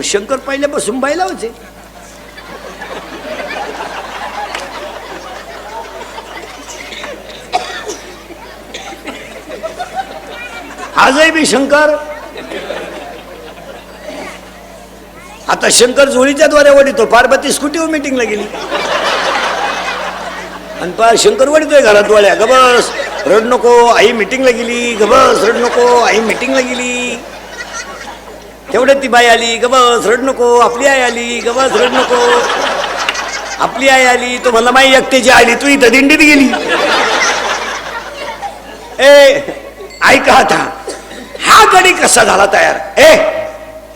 मग शंकर पहिल्यापासून बाईला होते. आजही बी शंकर. आता शंकर जोडीच्या द्वारे वडितो. पार्वती स्कूटीवर मीटिंगला गेली आणि शंकर वडितोय घरात डोळ्या. गबस रड नको आई मीटिंगला गेली. गबस रड नको आई मीटिंगला गेली. तेवढ्यात ती बाई आली. गबस रड नको आपली आई आली. गबस रड नको आपली आई आली. तो म्हणला माई एकट्याची आली तू इथं दिंडीत गेली. ए ऐका आता हा गडी कसा झाला तयार.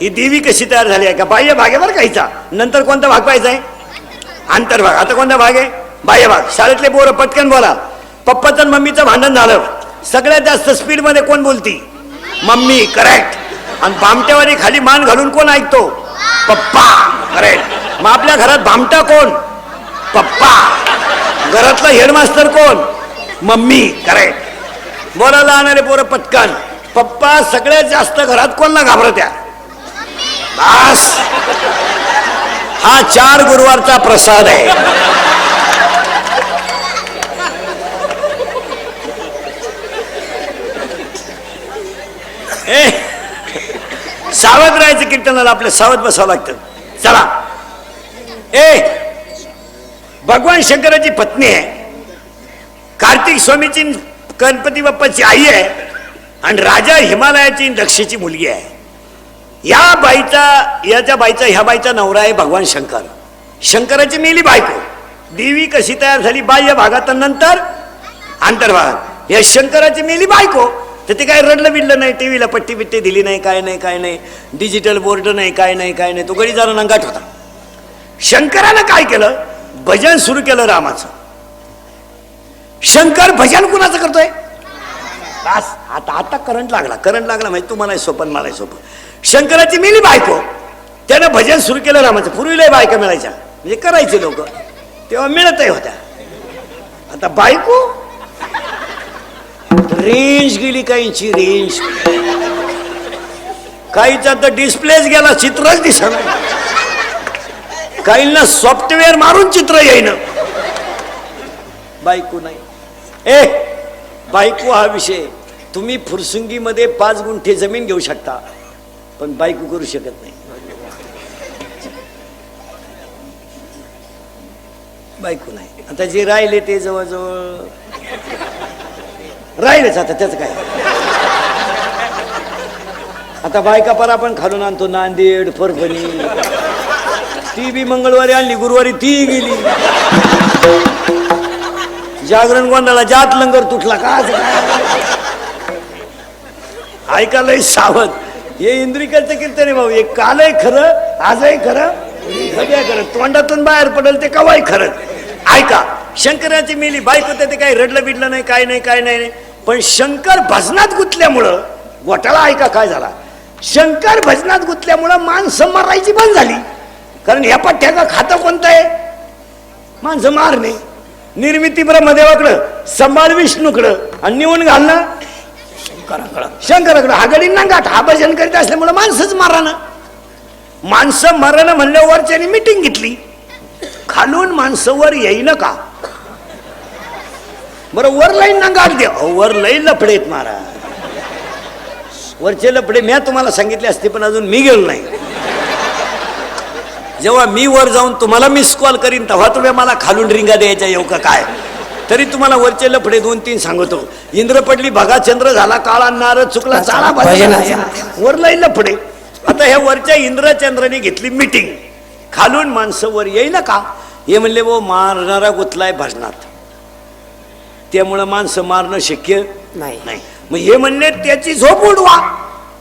ही देवी कशी तयार झाली आहे का. बाह्य भाग आहे बरं काहीचा. नंतर कोणता भाग पाहिजे आहे आंतरभाग. आता कोणता भाग आहे बाह्य भाग. शाळेतले पोरं पटकन बोला. पप्पाचं आणि मम्मीचं भांडण झालं. सगळ्यात जास्त स्पीड मध्ये कोण बोलती मम्मी. करेक्ट. आणि भामट्यावारी खाली मान घालून कोण ऐकतो पप्पा. करेक्ट. मग आपल्या घरात भामटा कोण पप्पा. घरातला हेडमास्टर कोण मम्मी. करेक्ट. बोलायला आणणारे पोरं पटकन पप्पा. सगळ्यात जास्त घरात कोणला घाबरत्या बस. हा 4 गुरुवारचा प्रसाद आहे. सावध राहायचं कीर्तनाला. आपल्या सावध बसावं लागतं. चला. भगवान शंकराची पत्नी आहे. कार्तिक स्वामीची गणपती बाप्पाची आई आहे आणि राजा हिमालयाची दक्षची मुलगी आहे. ह्या बाईचा नवरा आहे भगवान शंकर. शंकराची मेली बायको. देवी कशी तयार झाली बाह्य भागात नंतर आंतरभागात. या शंकराची मेली बायको. तर ते काय रडलं बिडलं नाही. टीव्हीला पट्टी बिट्टी दिली नाही. काय नाही. डिजिटल बोर्ड नाही. काय नाही. तो गडी जरा नंगाट होता. शंकरानं काय केलं भजन सुरू केलं रामाचं. शंकर भजन कुणाचं करतोय बस. आता करंट लागला माहिती तुम्हाला सोपन मला सोपं. शंकराची मेली बायको. त्यानं भजन सुरू केलं रामाचं. पूर्वी लय बायका मिळायच्या म्हणजे करायचे लोक तेव्हा मिळतही होत्या. आता बायको रेंज गेली. काहींची रेंज. काहीचा तर डिस्प्लेच गेला. चित्रच दिसणार. काहींना सॉफ्टवेअर मारून चित्र येईन. बायको नाही. बायको हा विषय. तुम्ही फुरसुंगीमध्ये 5 गुंठे जमीन घेऊ शकता पण बायको करू शकत नाही. बायको नाही. आता जे राहिले ते जवळजवळ राहिलेच. आता त्याचं काय. आता बायका पर आपण खालून आणतो. नांदेड परभणी. ती बी मंगळवारी आणली. गुरुवारी ती गेली. जागरण गोंधळा जात लंगर तुटला का. ऐकायला सावध. हे इंद्रिकाचं कीर्तन आहे भाऊ. हे कालही खरं आजही खरं सगळ्या खरं. तोंडातून बाहेर पडेल ते कवाही खरं. ऐका शंकराची मेली बायको. ते काही रडलं बिडलं नाही. काय नाही. पण शंकर भजनात गुंतल्यामुळं घोटाळा. ऐका काय झाला. शंकर भजनात गुंतल्यामुळं माणसं मारायची बंद झाली. कारण ह्या पठ्ठ्याचं खातं कोणतं आहे माणसं मारणे. निर्मिती ब्रह्मदेवाकडं संभाळ विष्णूकडं आणि निवून घालणं शंकराकडं. हा गडी नांगाट. हा भजन करीत असल्यामुळे माणसंच मारानं. माणसं मारानं म्हणल्यावर वरच्यानी मिटिंग घेतली. खालून माणसं वर येईन का बरं. वर लाईन नांगाट दे. वर लई लफडेत महाराज. वरचे लफडे मी तुम्हाला सांगितले असते पण अजून मी गेलो नाही. जेव्हा मी वर जाऊन तुम्हाला मिस कॉल करीन तेव्हा तुम्ही मला खालून रिंगा द्यायच्या येऊ का काय. तरी तुम्हाला वरचे लफडे 2-3 सांगतो. इंद्र पडली भगा चंद्र झाला काळा नारद चुकला चाळा वर लाई लफडे. आता ह्या वरच्या इंद्रचंद्राने घेतली मिटिंग. खालून माणसं वर येईल का. हे म्हणले वो मारणारा गुतलाय भजनात त्यामुळं माणसं मारणं शक्य नाही. मग हे म्हणले त्याची झोप उडवा.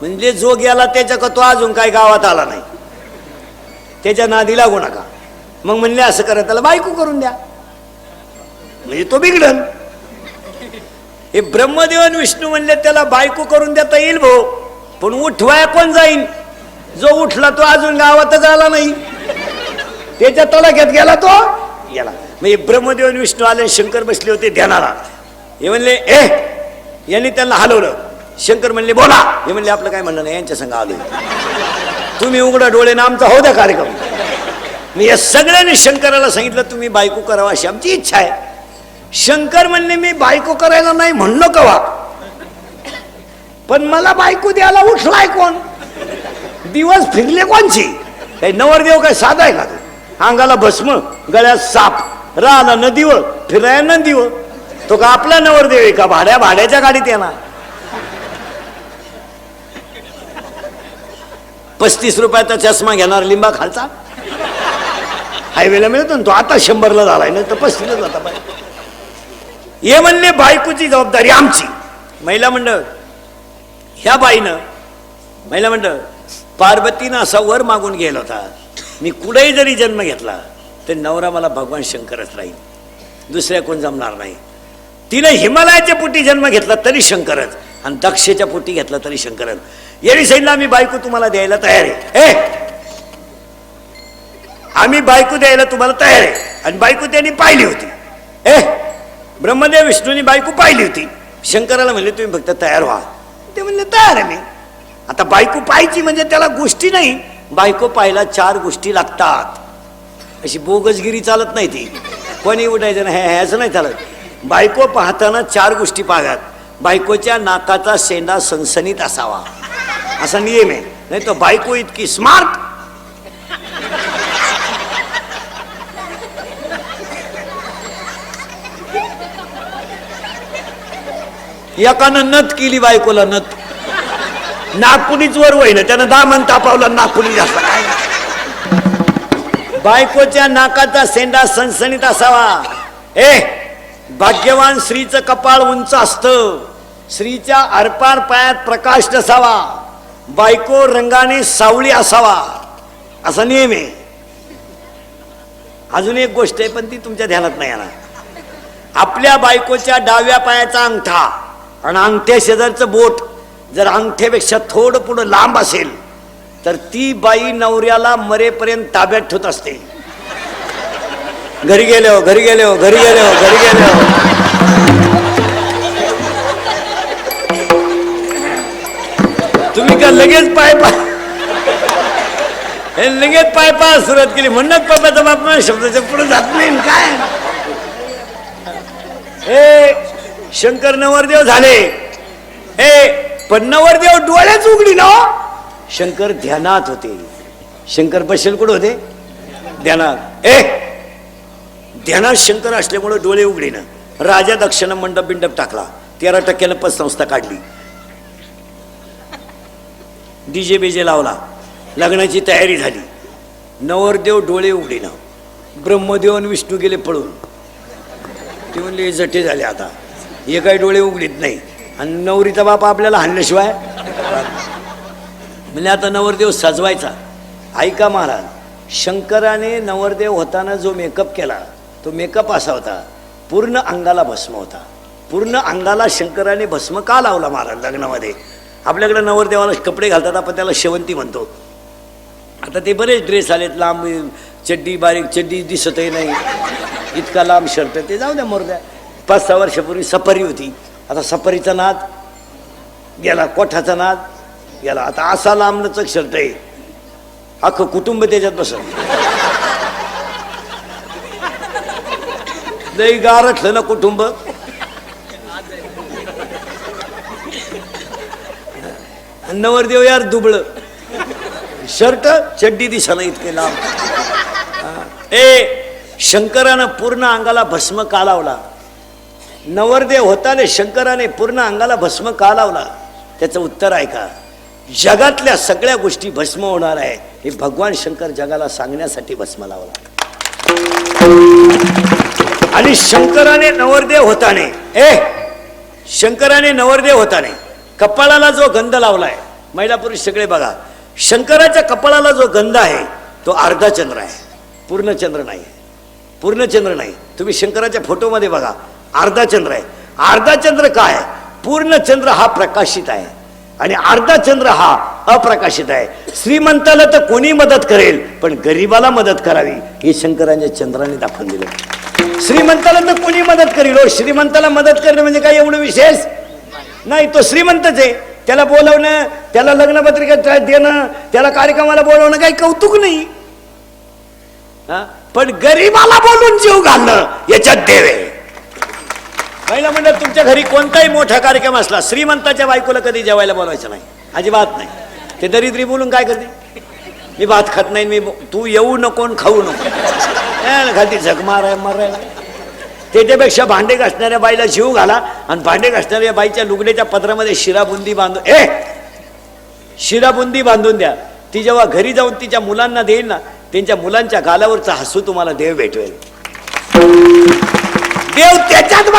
म्हणजे जो गेला त्याच्या का तो अजून काय गावात आला नाही त्याच्या नादी लागू नका. मग म्हणले असं करा त्याला बायको करून द्या म्हणजे तो बिघडल. हे ब्रह्मदेव आणि विष्णू म्हणले त्याला बायको करून देता येईल भाऊ पण उठवाया कोण जाईन. जो उठला तो अजून गावातच आला नाही त्याच्या तलाक्यात गेला तो गेला. म्हणजे ब्रह्मदेव आणि विष्णू आले. शंकर बसले होते ध्यानाला. हे म्हणले यांनी त्यांना हलवलं. शंकर म्हणले बोला. हे म्हणले आपलं काय म्हणणं नाही यांच्या संग आलोय. तुम्ही उघडा डोळे ना आमचा होऊ द्या कार्यक्रम. मी या सगळ्यांनी शंकराला सांगितलं तुम्ही बायको करावा अशी आमची इच्छा आहे. शंकर म्हणले मी बायको करायला नाही म्हणलो कवा, पण मला बायको द्यायला उठलाय कोण, दिवस फिरले कोणची. काही नवरदेव काय साधा आहे का तो, अंगाला भस्म गळ्यात साप, राहला नदीवर फिराया नदीवर, तो का आपला नवरदेव आहे का, भाड्याच्या गाडीत येणार. 35 रुपयाचा चष्मा घेणार लिंबा खालचा, हायवेला मिळतो ना तो, आता 100ला झालाय नाही तर 35ला जाता पाहिजे. हे म्हणले बायकोची जबाबदारी आमची. महिला मंडळ ह्या बाईनं, महिला मंडळ पार्वतीनं असा वर मागून गेला होता, मी कुठेही जरी जन्म घेतला तर नवरा मला भगवान शंकरच राहील, दुसऱ्या कोण जमणार नाही. तिने हिमालयाच्या पोटी जन्म घेतला तरी शंकरच, आणि दक्षेच्या पोटी घेतला तरी शंकरच. येरी साईडला आम्ही बायको तुम्हाला द्यायला तयार आहे, आम्ही बायको द्यायला तुम्हाला तयार आहे. आणि बायको त्यांनी पाहिली होती, ब्रह्मदेव विष्णूंनी बायको पाहिली होती. शंकराला म्हणले तुम्ही फक्त तयार व्हा. ते म्हणले तयार आहे मी. आता बायको पाहायची म्हणजे त्याला गोष्टी नाही, बायको पाहायला 4 गोष्टी लागतात. अशी बोगसगिरी चालत नाही, ती कोणी उठायचं नाही ह्याच नाही चालत. बायको पाहताना 4 गोष्टी पाहतात. बायकोच्या नाकाचा शेंडा सणसणीत असावा असा नियम आहे, नाही तर बायको इतकी स्मार्ट, एकानं नथ केली बायकोला, नथ नागपुडीच वर होईना, त्यानं दामन तापावला, नागपुडी जास्त काय. बायकोच्या नाकाचा शेंडा सणसणीत असावा. भाग्यवान स्त्रीचं कपाळ उंच असतं, स्त्रीच्या आरपार पायात प्रकाश नसावा, बायको रंगाने सावळी असावा असा नियम आहे. अजून एक गोष्ट आहे पण ती तुमच्या ध्यानात नाही येणार. आपल्या बायकोच्या डाव्या पायाचा अंगठा आणि अंगठ्या शेजारचं बोट जर अंगठ्यापेक्षा थोडं पुढं लांब असेल तर ती बाई नवऱ्याला मरेपर्यंत ताब्यात ठेवत असते. घरी गेले हो, घरी गेले हो, घरी गेले हो, घरी गेले हो. तुम्ही का लगेच पाय लगेच पाय सुरुवात केली, म्हणत पापाचा बाप मला शब्दाच्या पुढे जात नाही काय. शंकर नवरदेव झाले, पण नवरदेव डोळ्याच उघडी ना. शंकर ध्यानात होते. शंकर बसेल कुठे होते, ध्यानात. ध्यानात शंकर असल्यामुळे डोळे उघडी ना. राजा दक्षिण मंडप बिंडप टाकला, 13% पतसंस्था काढली, डीजे बीजे लावला, लग्नाची तयारी झाली. नवरदेव डोळे उघडी ना. ब्रह्मदेव आणि विष्णू गेले पळून. ते म्हणले जटे झाले आता, हे काही डोळे उघडीत नाही. आणि नवरीचा बाप आपल्याला हाणल्याशिवाय म्हणजे आता नवरदेव सजवायचा. ऐका महाराज, शंकराने नवरदेव होताना जो मेकअप केला तो मेकअप असा होता, पूर्ण अंगाला भस्म होता. पूर्ण अंगाला शंकराने भस्म का लावला महाराज लग्नामध्ये. आपल्याकडे नवरदेवाला कपडे घालतात, आपण त्याला शेवंती म्हणतो. आता ते बरेच ड्रेस आलेत, लांब चड्डी, बारीक चड्डी दिसतही नाही, इतका लांब शर्ट, ते जाऊ द्या मोरद्या. 5-6 वर्षापूर्वी सफारी होती, आता सफारीचा नाद गेला, कोठाचा नाद गेला. आता असा लांबलचक शर्ट आहे, अख्खं कुटुंब त्याच्यात बसत. लई गारठलं ना कुटुंब. नवरदेव यार दुबळ, शर्ट चड्डी दिसा ना इतके लांब. शंकरानं पूर्ण अंगाला भस्म का लावला. नवरदेव होताने शंकराने पूर्ण अंगाला भस्म का लावला. त्याचं उत्तर आहे का, जगातल्या सगळ्या गोष्टी भस्म होणार आहे हे भगवान शंकर जगाला सांगण्यासाठी भस्म लावला. आणि शंकराने नवरदेव होताने कपाळाला जो गंध लावलाय, महिला पुरुष सगळे बघा, शंकराच्या कपाळाला जो गंध आहे तो अर्धा चंद्र आहे, पूर्ण चंद्र नाही. पूर्ण चंद्र नाही. तुम्ही शंकराच्या फोटोमध्ये बघा, अर्धा चंद्र आहे. अर्धा चंद्र काय, पूर्ण चंद्र हा प्रकाशित आहे आणि अर्धा चंद्र हा अप्रकाशित आहे. श्रीमंताला तर कोणी मदत करेल पण गरीबाला मदत करावी हे शंकराच्या चंद्राने दाखवून दिलं. श्रीमंताला तर कोणी मदत करेल, श्रीमंताला मदत करणं म्हणजे काय एवढं विशेष नाही, तो श्रीमंतच आहे. त्याला बोलवणं, त्याला लग्नपत्रिका देणं, त्याला कार्यक्रमाला बोलवणं काही कौतुक नाही. पण गरीबाला बोलून जीव घालणं याच्यात देव आहे. महिला मंडळ, तुमच्या घरी कोणताही मोठा कार्यक्रम असला, श्रीमंताच्या बायकोला कधी जेवायला बोलवायचं नाही, अजिबात नाही. ते दरिद्री बोलून काय करते, मी भात खात नाही, मी तू येऊ नको खाऊ नको, खाती झक मारायला. त्याच्यापेक्षा भांडे घासणाऱ्या बाईला जीव घाला आणि भांडे घासणाऱ्या बाईच्या लुगड्याच्या पदरामध्ये शिराबुंदी बांधून शिराबुंदी बांधून द्या. ती जेव्हा घरी जाऊन तिच्या मुलांना देईल ना, त्यांच्या मुलांच्या गालावरचा हसू तुम्हाला देव भेटवेल. देव त्याच्यात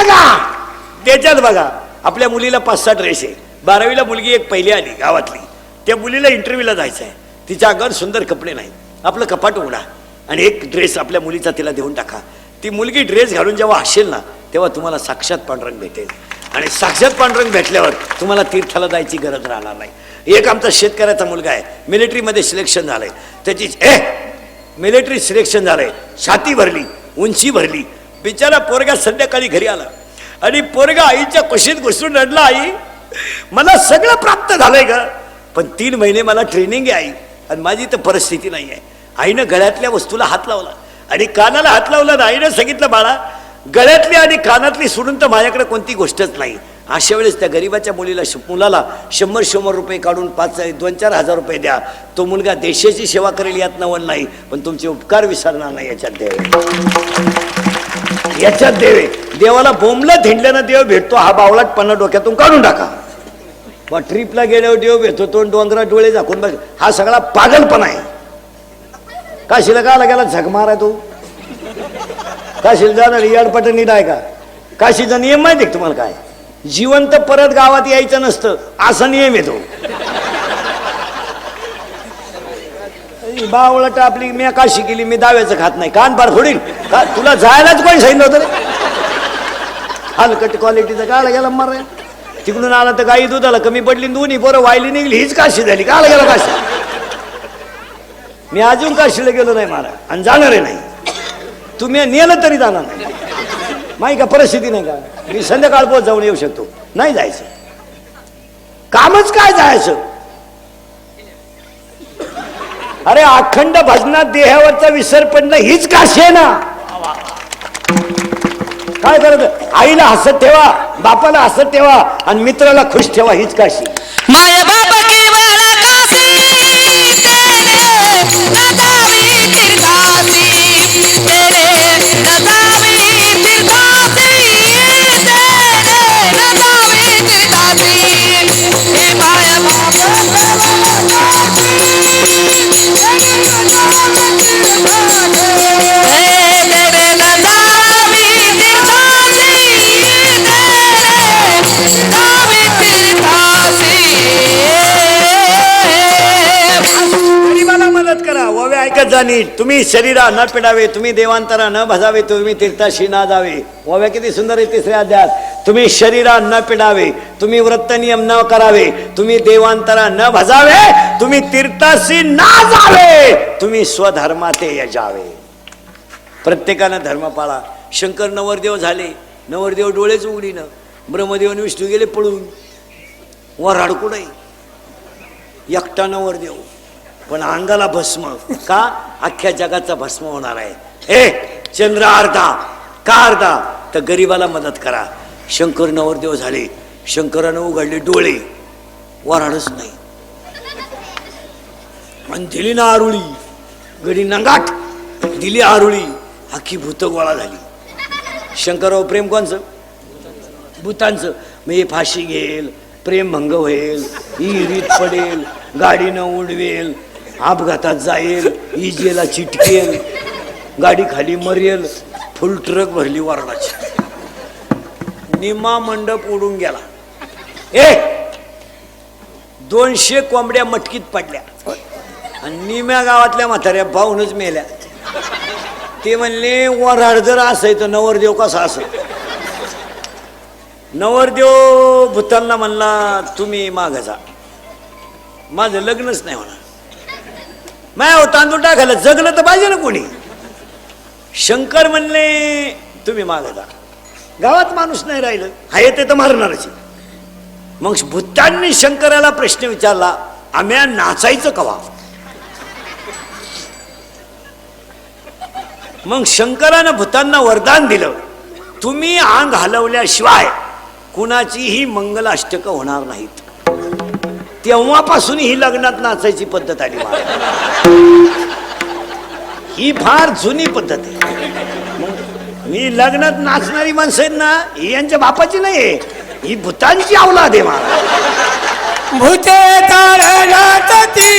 बघा. आपल्या मुलीला 5-6 ड्रेस आहे. 12वीला मुलगी एक पहिली आली गावातली, त्या मुलीला इंटरव्ह्यूला जायचं आहे. तिच्या अंगावर सुंदर कपडे नाही. आपलं कपाट उघडा आणि एक ड्रेस आपल्या मुलीचा तिला देऊन टाका. ती मुलगी ड्रेस घालून जेव्हा असेल ना, तेव्हा तुम्हाला साक्षात पांडुरंग भेटेल. आणि साक्षात पांडुरंग भेटल्यावर तुम्हाला तीर्थाला जायची गरज राहणार नाही. एक आमचा शेतकऱ्याचा मुलगा आहे, मिलिटरीमध्ये सिलेक्शन झालंय. त्याची मिलिटरी सिलेक्शन झालंय, छाती भरली, उंची भरली. बिचारा पोरगा संध्याकाळी घरी आला आणि पोरगा आईच्या कुशीत घुसून रडला, आई मला सगळं प्राप्त झालंय ग, पण 3 महिने मला ट्रेनिंग आहे आई, आणि माझी तर परिस्थिती नाही आहे. आईनं गळ्यातल्या वस्तूला हात लावला आणि कानाला हात लावला. आईनं सांगितलं, बाळा गळ्यातली आणि कानातली सोडून तर माझ्याकडे कोणती गोष्टच नाही. अशा वेळेस त्या गरीबाच्या मुलाला 100 रुपये काढून 2-4 हजार रुपये द्या. तो मुलगा देशाची सेवा करेल यात नवल नाही, पण तुमचे उपकार विसरणार नाही. याच्यात देव देवाला बोंबलं थिंडल्यानं देव भेटतो. हा बावळटपणा डोक्यातून काढून टाका. मग ट्रिपला गेल्यावर देव भेटतो, तो डोंगरात डोळे झाकून बघ, हा सगळा पागलपणा आहे. काशीला काला गेला झक मारा तू, काशीला जाणार याडपट नीट आहे का? काशीचा नियम माहिती आहे तुम्हाला काय? जिवंत परत गावात यायचं नसतं, असा नियम येतो. बावळट आपली मी काशी केली, मी दाव्याचं खात नाही, कान पार फोडील. तुला जायलाच कोणी सांगितलं होतं रे? हलकट क्वालिटीचं काला गेला मारा. तिकडून आला तर गाई दुधाला कमी पडली, दोन्ही पोरं वायली निघली, हीच काशी झाली. काला गेला काशी? मी अजून काशीला गेलो नाही महाराज, आणि जाणार नाही. तुम्ही नेलं तरी जाणार नाही. माही का परिस्थिती नाही का? मी संध्याकाळ पोहोच जाऊन येऊ शकतो, नाही जायचं. कामच काय जायचं? अरे अखंड भजनात देहावरचा विसर पडणं हीच काशी आहे ना. काय करत? आईला हसत ठेवा, बापाला हसत ठेवा आणि मित्राला खुश ठेवा, हीच काशी. माय बाप की वाला काशी तेरे नदावी तीर्थासी, तेरे नदावी तीर्थासी, तेरे नदावी तीर्थासी. हे माय बाप ऐकत जाणी. तुम्ही शरीरा न पिडावे, तुम्ही देवांतरा न भजावे, तुम्ही तीर्थाशी ना जावे. ओव्या किती सुंदर आहे 3ऱ्या अध्यायात. तुम्ही शरीरा न पिडावे, तुम्ही व्रत नियम न करावे, तुम्ही देवांतरा न भजावे, तुम्ही तीर्थाशी ना जावे, तुम्ही स्वधर्माते यजावे. प्रत्येकानं धर्म पाळा. शंकर नवरदेव झाले, नवरदेव डोळेच उघडीनं. ब्रह्मदेव आणि विष्णू गेले पळून. वराड कुठे? एकटा नवरदेव, पण अंगाला भस्म. का? अख्ख्या जगाचा भस्म होणार आहे. हे चंद्र अर्धा का अर्धा? तर गरीबाला मदत करा. शंकर नवरदेव झाले, शंकरानं उघडले डोळे, वराडच नाही. आणि दिली ना आरुळी, गडी नंगाट दिली आरुळी, अख्खी भूत गोळा झाली. शंकरावर प्रेम कोणचं? भूतांचं. मग हे फाशी घेईल, प्रेम भंग होईल, विहिरीत पडेल, गाडीनं उडवेल, अपघातात जाईल, इजेला चिटकेल, गाडी खाली मरेल. फुल ट्रक भरली वराडाची. निम्मा मंडप उडून गेला. 200 कोंबड्या मटकीत पडल्या आणि निम्या गावातल्या म्हाताऱ्या पाहूनच मेल्या. ते म्हणले वराड जर असायचं नवरदेव कसा असं? नवरदेव भूतांना म्हणला, तुम्ही मागं जा, माझं लग्नच नाही होणार. माया तांदूळ टाकायला जगलं तर पाहिजे ना कोणी. शंकर म्हणले तुम्ही मागं जा. गावात माणूस नाही राहिलं, हा येते तर मारणारच. मग भूतांनी शंकराला प्रश्न विचारला, आम्ही नाचायचं कवा? मग शंकरानं भूतांना वरदान दिलं, तुम्ही अंग हलवल्याशिवाय कुणाचीही मंगलाष्टक होणार नाहीत. तेव्हापासून ही लग्नात नाचायची पद्धत आली. ही फार जुनी पद्धत आहे. मी लग्नात नाचणारी माणसं आहेत ना, ही यांच्या बापाची नाही, ही भूतांची अवलाद आहे. मला भूते तारणातती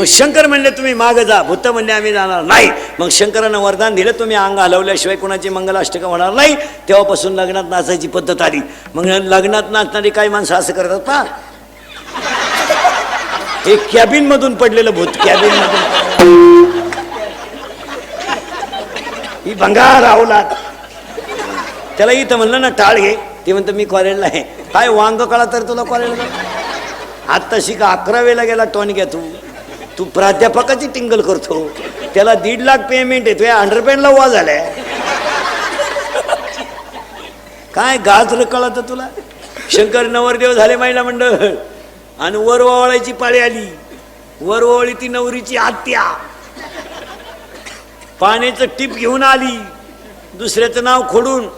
शंकर म्हणले तुम्ही मागे जा, भूत म्हणले आम्ही जाणार नाही. मग शंकरानं वरदान दिलं, तुम्ही अंग हलवल्याशिवाय कोणाची मंगलाष्टक होणार नाही. तेव्हापासून लग्नात नाचायची पद्धत आली. मग लग्नात नाचणारी काही माणसं असं करतात ना, हे कॅबिन मधून पडलेलं भूत, कॅबिन मधून ही भंगार अवलाद. त्याला इथं म्हणलं ना टाळ घे, ते म्हणतं मी कॉलेजला आहे. काय वांग कळा तर तुला कॉलेजला? आत्ता शिका 11वीला गेला टॉनिक आहे तू प्राध्यापकाची टिंगल करतो. त्याला 1.5 लाख पेमेंट आहे, तुझ्या अंडरपॅन्टला वा झालाय. काय गाजर कळत तुला? शंकर नवरदेव झाले महिला मंडळ, आणि वर ओवाळायची पाळी आली. वर ओवाळी ती नवरीची आत्या, पाण्याचं टीप घेऊन आली, दुसऱ्याचं नाव खोडून.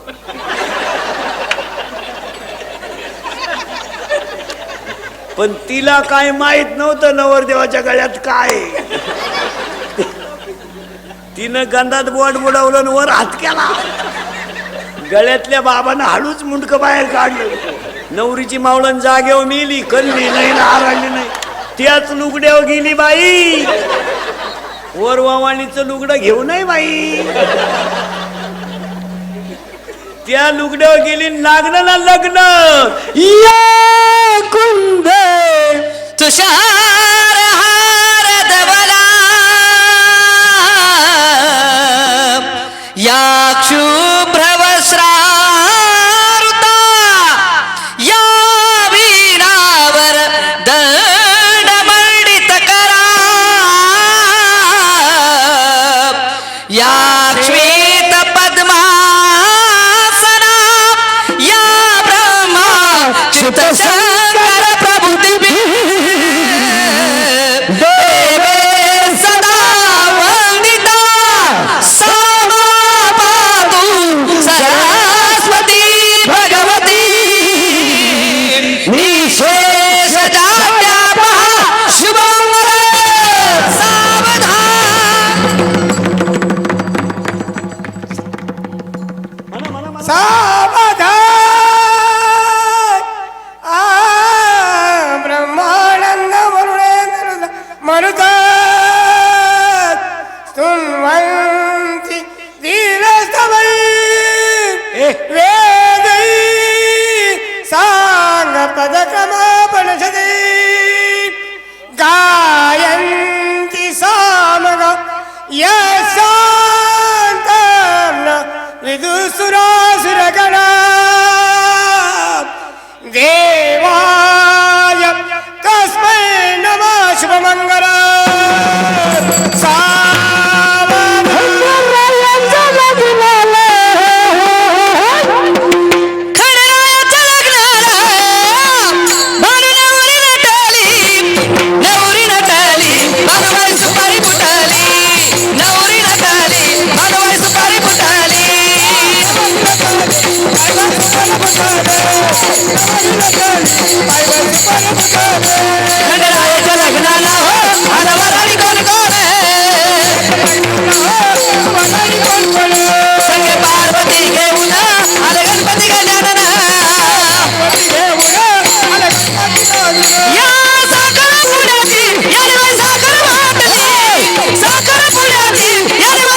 पण तिला काय माहित नव्हतं नवरदेवाच्या गळ्यात काय. तिनं गंधात बोट बुडवलं आणि वर हात केला. गळ्यातल्या बाबांना हळूच मुंडक बाहेर काढलं. नवरीची मावळण जागेवर मेली, कल्ली नाही, आरडली नाही. त्याच लुगड्यावर गेली बाई. वर वावाणीचं लुगडं घेऊ नये बाई. त्या लुगड्यावर गेली, लागलं ना लग्न. या कुंभ तुषार